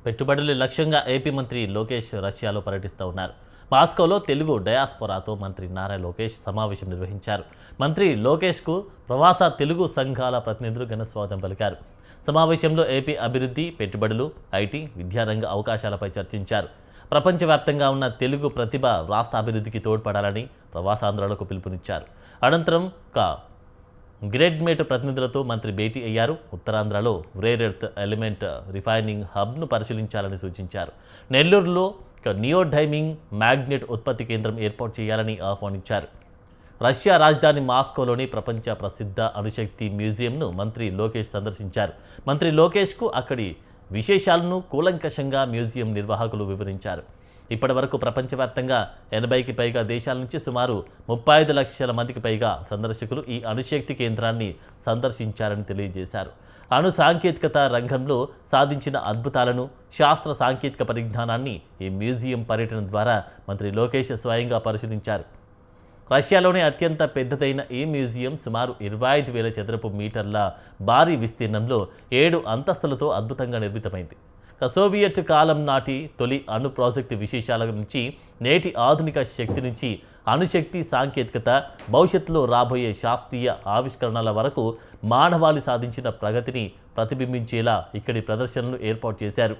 పెట్టుబడుల లక్ష్యంగా ఏపీ మంత్రి లోకేష్ రష్యాలో పర్యటిస్తూ ఉన్నారు. మాస్కోలో తెలుగు డయాస్పోరాతో మంత్రి నారా లోకేష్ సమావేశం నిర్వహించారు. మంత్రి లోకేష్కు ప్రవాస తెలుగు సంఘాల ప్రతినిధులు ఘన స్వాగతం పలికారు. సమావేశంలో ఏపీ అభివృద్ధి, పెట్టుబడులు, ఐటీ, విద్యారంగ అవకాశాలపై చర్చించారు. ప్రపంచవ్యాప్తంగా ఉన్న తెలుగు ప్రతిభ రాష్ట్ర అభివృద్ధికి తోడ్పడాలని ప్రవాసాంధ్రులకు పిలుపునిచ్చారు. అనంతరం గ్రేడ్మేట్ ప్రతినిధులతో మంత్రి భేటీ అయ్యారు. ఉత్తరాంధ్రలో రేర్ ఎర్త్ ఎలిమెంట్ రిఫైనింగ్ హబ్ను పరిశీలించాలని సూచించారు. నెల్లూరులో నియోడైమింగ్ మ్యాగ్నెట్ ఉత్పత్తి కేంద్రం ఏర్పాటు చేయాలని ఆహ్వానించారు. రష్యా రాజధాని మాస్కోలోని ప్రపంచ ప్రసిద్ధ అణుశక్తి మ్యూజియంను మంత్రి లోకేష్ సందర్శించారు. మంత్రి లోకేష్కు అక్కడి విశేషాలను కూలంకషంగా మ్యూజియం నిర్వాహకులు వివరించారు. ఇప్పటివరకు ప్రపంచవ్యాప్తంగా 80కి పైగా దేశాల నుంచి సుమారు 35 లక్షల మందికి పైగా సందర్శకులు ఈ అణుశక్తి కేంద్రాన్ని సందర్శించారని తెలియజేశారు. అణు సాంకేతికత రంగంలో సాధించిన అద్భుతాలను, శాస్త్ర సాంకేతిక పరిజ్ఞానాన్ని ఈ మ్యూజియం పర్యటన ద్వారా మంత్రి లోకేష్ స్వయంగా పరిశీలించారు. రష్యాలోనే అత్యంత పెద్దదైన ఈ మ్యూజియం సుమారు 25,000 చదరపు మీటర్ల భారీ విస్తీర్ణంలో 7 అంతస్తులతో అద్భుతంగా నిర్మితమైంది. సోవియట్ కాలం నాటి తొలి అణు ప్రాజెక్టు విశేషాల నుంచి నేటి ఆధునిక శక్తి నుంచి అణుశక్తి సాంకేతికత, భవిష్యత్తులో రాబోయే శాస్త్రీయ ఆవిష్కరణల వరకు మానవాళి సాధించిన ప్రగతిని ప్రతిబింబించేలా ఇక్కడి ప్రదర్శనలు ఏర్పాటు చేశారు.